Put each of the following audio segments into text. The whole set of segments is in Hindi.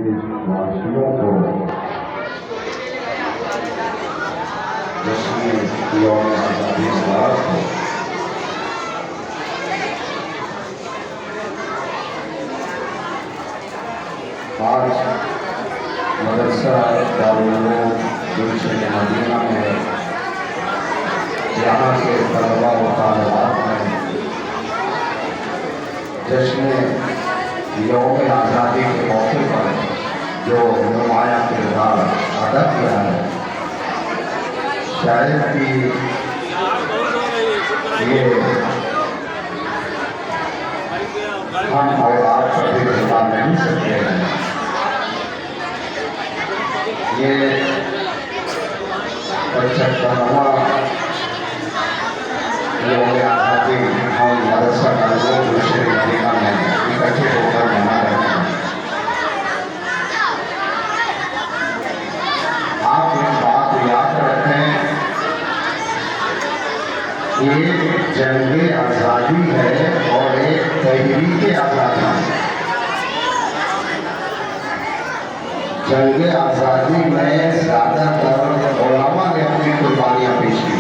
देशवासियों को जश्न यौम आज़ादी मुबारक हो। आज मदरसा दारुल उलूम गुलशन मदीना में यहाँ के तलबा व तालिबात में जश्न यौम आज़ादी के मौके पर जो नुमाया किरदार अदा किया है, शायद कि ये हम और आप कभी भुला नहीं सकते हैं। ये 75वां यौम आज़ादी हम मदरसा गुलशन मदीना में इकट्ठे होकर मना रहे हैं। आप एक बात याद रखें, एक जंगे आज़ादी है और एक तहरीके आज़ादी है। जंगे आज़ादी में ज़्यादातर उलमा ने अपनी कुर्बानियाँ पेश की।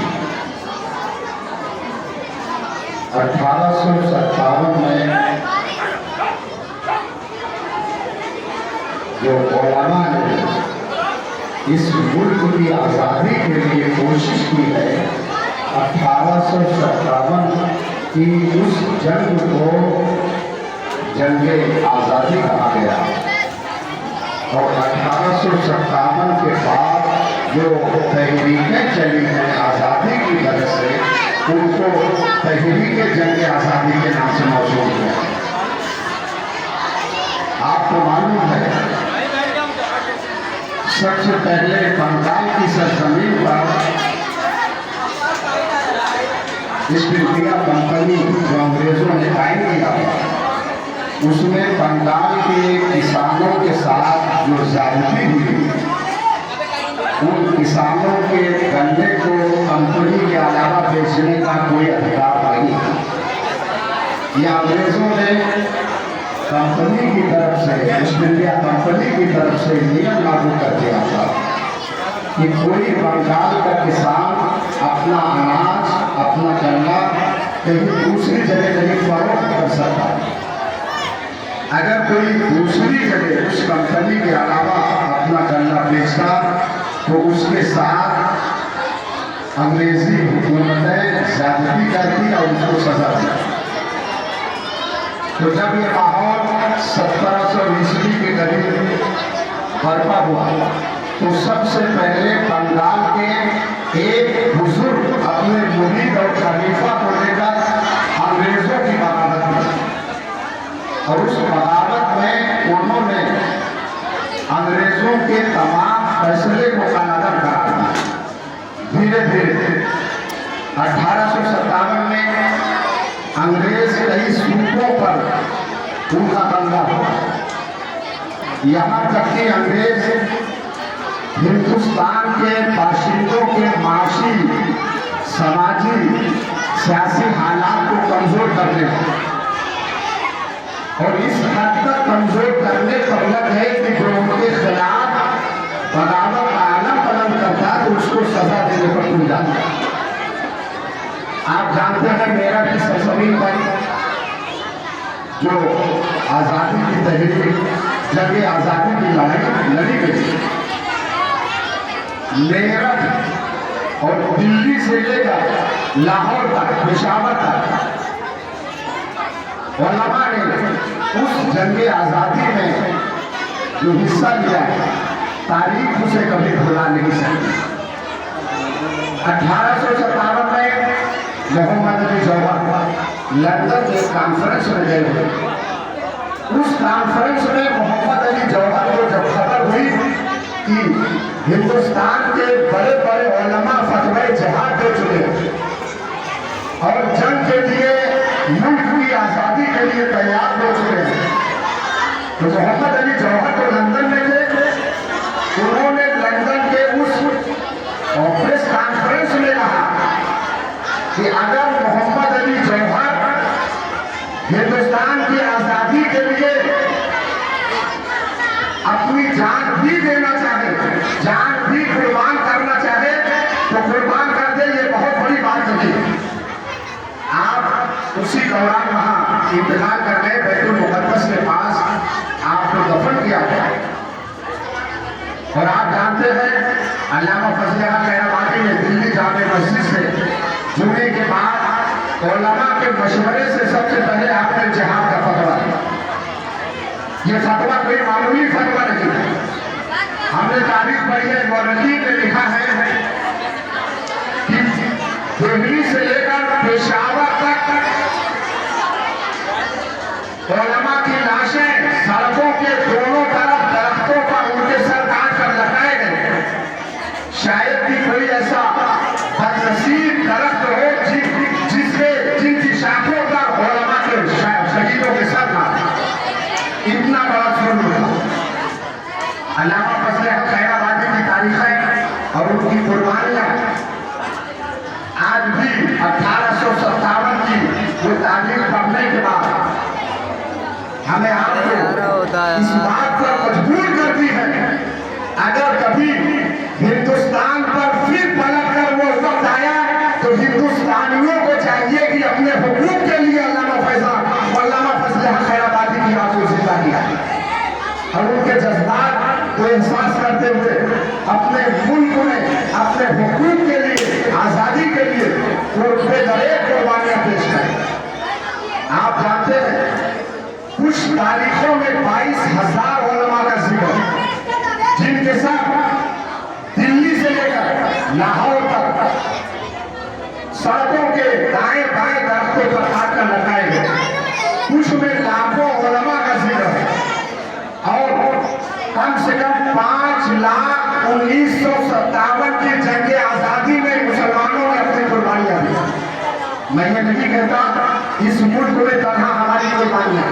1857 में जो उलमा ने इस मुल्क की आज़ादी के लिए कोशिश की है, 1857 की उस जंग को जंगे आज़ादी कहा गया। और 1857 के बाद जो तहरीकें चली हैं आज़ादी की वजह से, उनको तहरीके जंगे आज़ादी के नाम से मौजूद है। आपको मालूम है, सबसे पहले बंगाल की सरजमीन पर ईस्ट इंडिया कंपनी जो अंग्रेजों ने कायम किया, उसमें बंगाल के किसानों के साथ जो ज्यादती हुई, उन किसानों के गन्ने को कंपनी के अलावा बेचने का कोई अधिकार नहीं। यह अंग्रेजों ने कंपनी की तरफ से, ईस्ट इंडिया कंपनी की तरफ से नियम लागू कर दिया था कि कोई बंगाल का किसान अपना अनाज, अपना गन्ना कहीं दूसरी जगह नहीं फरोख्त कर सकता। अगर कोई दूसरी जगह उस कंपनी के अलावा अपना गन्ना बेचता तो उसके साथ अंग्रेजी हुकूमतें ज्यादती करती और उसको सजा दी। तो जब ये माहौल 1700 ईस्वी के करीब बर्पा हुआ, तो सबसे पहले बंगाल के एक बुजुर्ग अपने मुरीद और खलीफा को लेकर अंग्रेजों की बगावत की, और उस बगावत में उन्होंने अंग्रेजों के तमाम फैसले को कलअदम करा दिया। धीरे धीरे 1857 में अंग्रेज कई सूबों पर उनका दंगा हुआ। यहाँ तक कि अंग्रेज हिंदुस्तान के बाशिंदों के माशी, समाजी, सियासी हालात को कमजोर करने लगे। और इस हद तक कमजोर करने पर लग है कि जो उनके खिलाफ बगावत का आलम कलम करता तो उसको सजा देने पर तुल जाता। आप जानते हैं, मेरा की सरजमीन पर जो आज़ादी की तहरीक, जब ये आज़ादी की लड़ाई लड़ी गई, मेरठ और दिल्ली से लेकर लाहौर तक, पेशावर तक उलमा ने उस जंगे आज़ादी में जो हिस्सा लिया है, तारीख उसे कभी भुला नहीं सकती। 1857 में मोहम्मद अली जौहर लंदन के कॉन्फ्रेंस में गए थे। उस कॉन्फ्रेंस में मोहम्मद अली जौहर को जब खबर हुई कि हिंदुस्तान के बड़े बड़े उलमा फतवे जिहाद दे चुके और जंग के लिए, मुल्क की आज़ादी के लिए तैयार हो चुके हैं, तो मोहम्मद अली जौहर को लंदन में गए। उन्होंने लंदन के उस प्रेस कॉन्फ्रेंस में कहा कि अगर मोहम्मद अली जौहर हिंदुस्तान की आज़ादी के लिए अपनी भी देना चाहे, जान भी कुर्बान करना चाहे तो कुर्बान कर दे, ये बहुत बड़ी बात नहीं। आप उसी दौरान वहां इंतजार कर रहे बैतुल मुकद्दस के पास आपको दफन किया गया। और आप जानते हैं अल्लामा फजल अहमद खैराबादी ने दिल्ली जामे मस्जिद से जुड़ने के बाद उलमा के मशवरे से सबसे पहले आपने जिहाद का फतवा दिया। ये फतवा कोई मामूली फतवा नहीं है। हमने तारीख पढ़ी है, मौलवी ने लिखा है कि दिल्ली से लेकर पेशावर तक उलमा की लाशें सड़कों के दोनों तरफ दरख्तों पर उनके सर काट कर लगाए गए। शायद भी कोई ऐसा बदनसीब दरख्त हो जिनकी शाखों पर उलमा के शहीदों के सर काट। इतना बड़ा जुल्म था। अल्लामा फजल अहमद खैराबादी की तारीखें और उनकी कुर्बानियां आज भी 1857 की वो तारीख पढ़ने के बाद हमें आपको इस बात पर मजबूर करती है, अगर कभी हिंदुस्तान पर फिर पलट कर वो वक्त आया तो हिंदुस्तानियों को चाहिए कि अपने हुकूक के लिए अल्लामा फजल अहमद खैराबादी की बात को जिंदा किया और उनके जज्बात को एहसास करते हुए अपने मुल्क में अपने हुकूक के लिए, आजादी के लिए बेदरेक कुर्बानियां पेश करें। आप जानते हैं कुछ तारीखों में 22,000 उलमा का जिक्र, जिनके साथ दिल्ली से लेकर लाहौर तक सड़कों के दाएं बाएं दरख्तों पर काटकर लगाए गए। कुछ में लाखों उलमा का जिक्र है और कम से कम 5,1957 की जंग आजादी में मुसलमानों ने अपनी कुर्बानियां दी। मैं ये नहीं कहता इस मुल्क में तरह हमारी कुर्बानियां,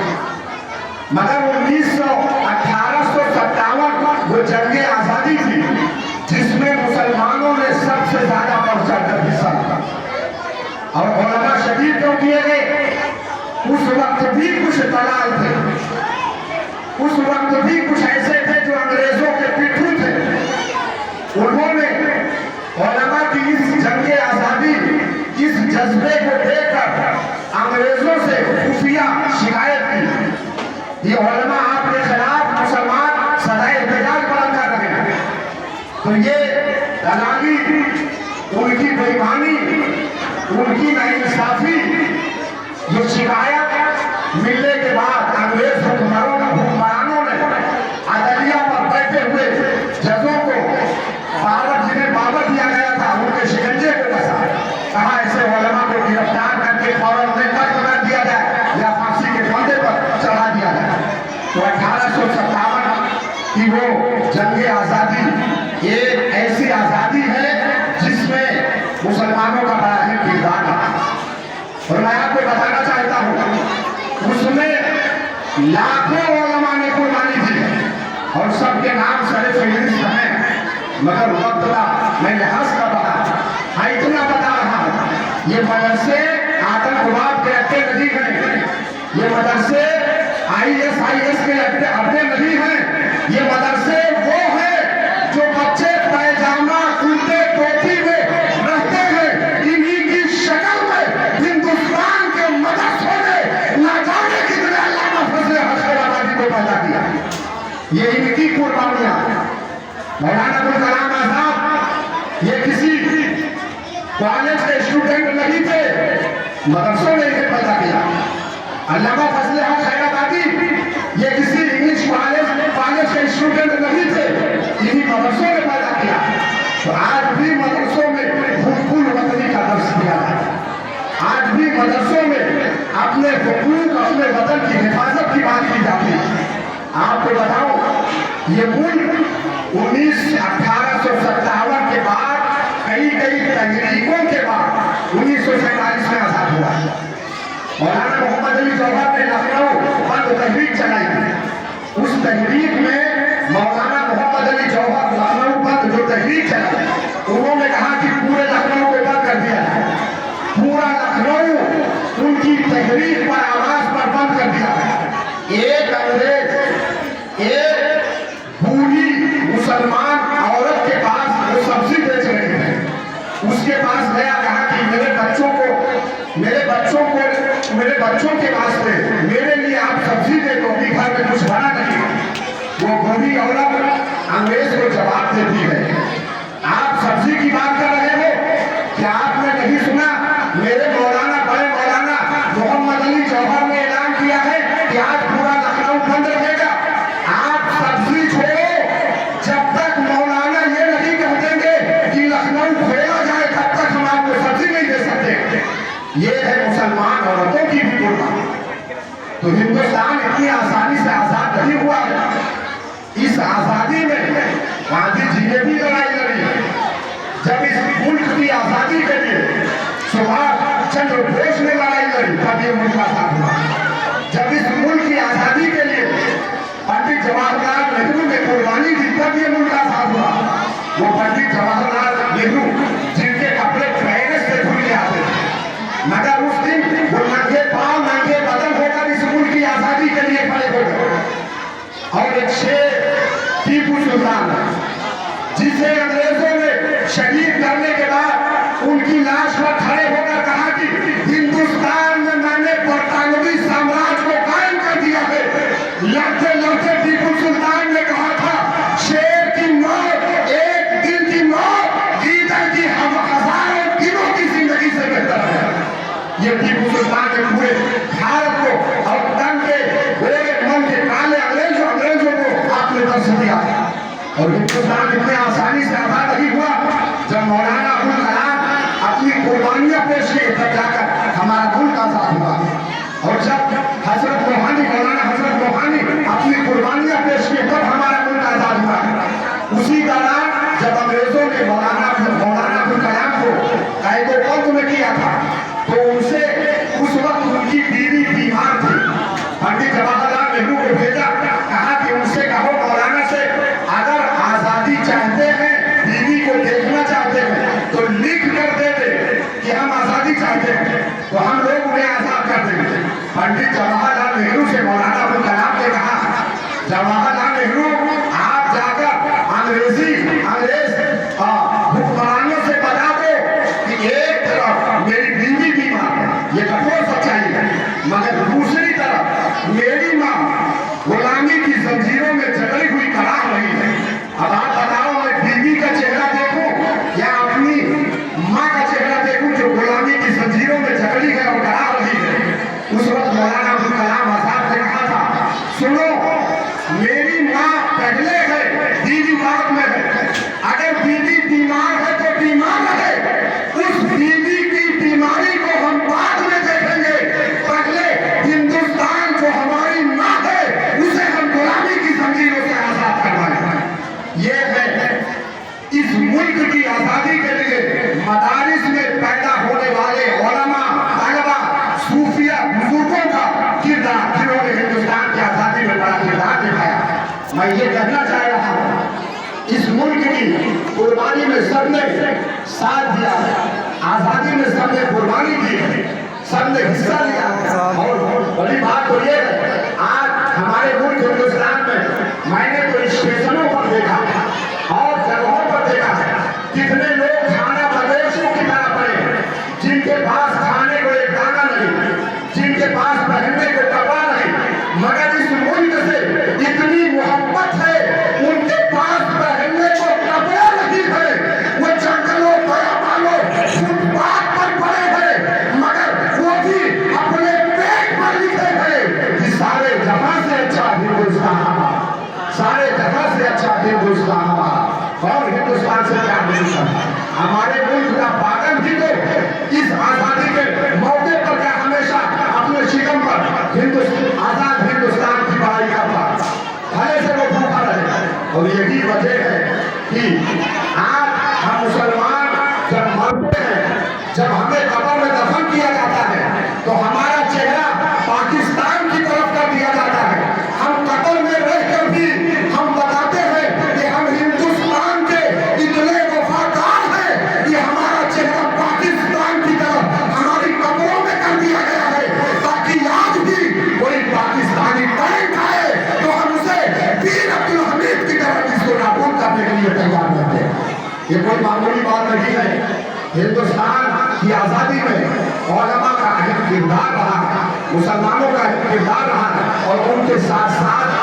मगर 1857 वो जंग आजादी थी जिसमें मुसलमानों ने सबसे ज्यादा बढ़ चढ़कर हिस्सा लिया। और उलमा शहीद क्यों किए गए? उस वक्त भी कुछ दलाल थे, उस वक्त भी कुछ ऐसे थे जो अंग्रेजों के पिट्ठू थे। उन्होंने उलमा की इस जंग आजादी, इस जज्बे को देखकर अंग्रेजों से खुफिया शिकायत की, ये उलमा आपके खिलाफ मुसलमान सदाए एहतजाज बुलंद कर रहे हैं। तो ये दलाली, उनकी बेईमानी, उनकी नाइंसाफी, जो शिकायत मिलने के बाद अंग्रेज हुक्मरानों ने अदलिया पर बैठे हुए जजों को जिन्हें पावर दिया गया था उनके शिकंजे को कसा, कहा ऐसे उलमा को गिरफ्तार करके फौरन कत्ल कर दिया जाए या फांसी के फंदे पर चढ़ा दिया जाए। तो 1857 की वो जंग आजादी एक ऐसी आजादी है जिसमें मुसलमानों का बड़ा अहम किरदार रहा। और मैं आपको बताना चाहता हूँ उसमें लाखों उलमा ने कुर्बानी दी और सबके नाम सरे फहरिस्त हैं, मगर वक्त का मैं लिहाज कर रहा हाँ, इतना बता रहा हूँ ये मदरसे आतंकवाद के अड्डे नहीं हैं, ये मदरसे ISIS के अड्डे नहीं हैं, ये मदरसे वो हैं जो बच्चे पैजामा कुर्ते टोपी में रहते हैं। इन्हीं की शक्ल में हिंदुस्तान के मदरसों ने न जाने कितने अल्लामा फजल अहमद खैराबादी को पैदा किया। ये इनकी कुर्बानियां। मौलाना अबुल कलाम आजाद ये किसी कॉलेज के स्टूडेंट नहीं थे, मदरसों ने इन्हें पैदा किया। अल्लामा फजल अहमद खैराबादी ये किसी इंग्लिश कॉलेज के स्टूडेंट नहीं थे, इन्हीं मदरसों ने पैदा किया। तो आज भी मदरसों में हुकूक वतनी का दर्स दिया जाता है। आज भी मदरसों में अपने हुकूक, अपने वतन की हिफाजत की बात की जाती है। आपको बताऊं ये मुल्क 1857 के बाद कई तहरीकों के बाद 1947 में आजाद हुआ। मौलाना मोहम्मद अली जौहर ने लखनऊ बंद तहरीक चलाई थी। उस तहरीक में मौलाना मोहम्मद अली जौहर लखनऊ बंद जो तहरीक चलाई, उन्होंने कहा कि पूरे लखनऊ को बंद कर दिया है, पूरा लखनऊ उनकी तहरीक पर आवाज पर बंद कर दिया है। एक अंग्रेज, एक बूढ़ी के वास्ते मेरे लिए आप सब्जी दे दो, अभी घर में कुछ बना नहीं। वो गोभी औरत अंग्रेज को जवाब देती है, आप सब्जी की बात कर रहे हो, क्या आपने नहीं सुना मेरे मौलाना, बड़े मौलाना मोहम्मद अली जौहर ने ऐलान किया है कि आज पूरा लखनऊ बंद रहेगा। आप सब्जी छोड़ो, जब तक मौलाना ये नहीं कह देंगे कि लखनऊ खोला जाए तब तक हम आपको सब्जी नहीं दे सकते। ये है मुसलमान औरतों की भी कुर्बानी। तो हिंदुस्तान इतनी आसानी से आजाद नहीं हुआ है। इस आजादी में गांधी जी ने भी लड़ाई लड़ी है। जब इस मुल्क की आजादी के लिए सुभाष चंद्र बोस ने लड़ाई लड़ी तब ये मुल्क आजाद हुआ। जब इस मुल्क की आजादी के लिए पंडित जवाहरलाल नेहरू ने कुर्बानी दी तब ये मुल्क आजाद हुआ। वो पंडित जवाहरलाल नेहरू जिनके कपड़े पैर से धुल जाते थे, मगर उस दिन वो नंगे पांव नंगे बदन होकर इस मुल्क की आजादी के लिए खड़े हो गए। और एक शेर टीपू सुल्तान, जिसे अंग्रेजों ने शहीद करने के बाद उनकी लाश पर खड़े होकर कहा कि हिंदुस्तान में मैंने बरतानवी साम्राज्य को कायम कर दिया है। लड़ते लड़ते टीपू सुल्तान ने कहा था, शेर की मौत एक दिन की मौत गीदड़ की हजारों दिनों की जिंदगी से बेहतर है। ये टीपू सुल्तान ने पूरे भारत को और तन के गोरे मन के काले अंग्रेजों को आपने दर्श दिया। और हिंदुस्तान इतने आसानी से आजाद नहीं हुआ। जब मौलाना अब्दुल कलाम अपनी कुर्बानियां पेश की तब जाकर हमारा मुल्क आजाद हुआ। और जब हजरत मोहानी, मौलाना हजरत मोहानी अपनी कुर्बानियां पेश की तब हमारा मुल्क आजाद हुआ। उसी दौरान जब अंग्रेजों ने मौलाना अब्दुल कलाम को कैदोबंद में किया था तो उनसे उस वक्त उनकी बीवी बीमार थी। पंडित जवाहरलाल नेहरू को भेजा, कहा कि उनसे कहो मौलाना से अगर आजादी चाहते हैं, बीवी को देखना चाहते हैं तो लिख कर दे दे कि हम आजादी चाहते हैं, तो हम लोग उन्हें आजाद कर देंगे। पंडित जवाहरलाल नेहरू से मौलाना अब्दुल कलाम ने कहा, जवाहरलाल नेहरू आप जाकर अंग्रेज हुक्मरानों से बता दो कि एक तरफ मेरी बीवी बीमार है, ये कठोर सच्चाई है, मगर दूसरी तरफ मेरी माँ गुलामी की जंजीरों में जकड़ी हुई करा रही है। अब आप बताओ, मैं बीवी का चेहरा देखूं या अपनी माँ का चेहरा देखूं जो गुलामी की जंजीरों में जकड़ी है और करा रही है। उस वक्त मौलाना अब्दुल कलाम आजाद ने कहा था, सुनो मेरी माँ पहले है, बीवी बाद में है। अगर बीवी बीमार है तो बीमार है, उस बीवी की बीमारी को हम बाद में देखेंगे। पहले हिंदुस्तान जो हमारी माँ है उसे हम गुलामी की जंजीरों से आजाद करवाएं। ये है इस मुल्क की आजादी के लिए मदारिस में पैदा होने वाले उलमा, तलबा, सूफिया, बुजुर्गों का किरदार, जिन्होंने हिंदुस्तान की आजादी में बड़ा किरदार निभाया। मैं ये कहना चाह रहा हूँ, इस मुल्क की कुर्बानी में सबने साथ दिया है, आजादी में सबने कुर्बानी की है, सबने हिस्सा लिया है। और बड़ी बात तो ये है, आज हमारे मुल्क हिंदुस्तान में मैंने तो स्टेशनों पर देखा और जगहों पर देखा है कितने लोग खाना बदोशों की तरह पड़े हैं, जिनके पास खाने को एक दाना नहीं, जिनके पास पहनने को कपड़ा नहीं, मगर इस मुल्क से इतनी मोहब्बत है, उनके पास पहनने को कपड़ा नहीं है, वो जंगलों बयाबानों फुटपाथ पर पड़े हैं, मगर वो भी अपने पेट पर लिखे हैं कि सारे जहां से अच्छा हिंदुस्तान हमारा, सारे जहां से अच्छा हिंदुस्तान हमारा। और हिंदुस्तान से क्या नहीं करता, हमारे मुल्क का पागल भी तो इस आजादी के मौके पर क्या हमेशा अपने शिकम पर आजाद हिंदुस्तान की बड़ाई करता, भले से वो भूखा रहे। और यही वजह है कि आज हम मुसलमान जब मरते हैं, जब हमें कब्र में दफन किया जाता है तो हमारा चेहरा पाकिस्तान की तरफ कर दिया जाता है। हम कब्र में रहकर भी हम बताते हैं कि हम हिंदुस्तान के इतने वफादार हैं कि हमारा चेहरा पाकिस्तान की तरफ हमारी कब्रों में कर दिया गया है, ताकि आज भी कोई पाकिस्तानी टैंक आए तो हम उसे वीर अब्दुल हमीद की तरह इसको नाबूद करने के लिए तैयार रहते हैं। ये कोई मामूली बात नहीं है। हिंदुस्तान की आज़ादी में उलमा का अहम किरदार रहा है, मुसलमानों का अहम किरदार रहा है और उनके साथ साथ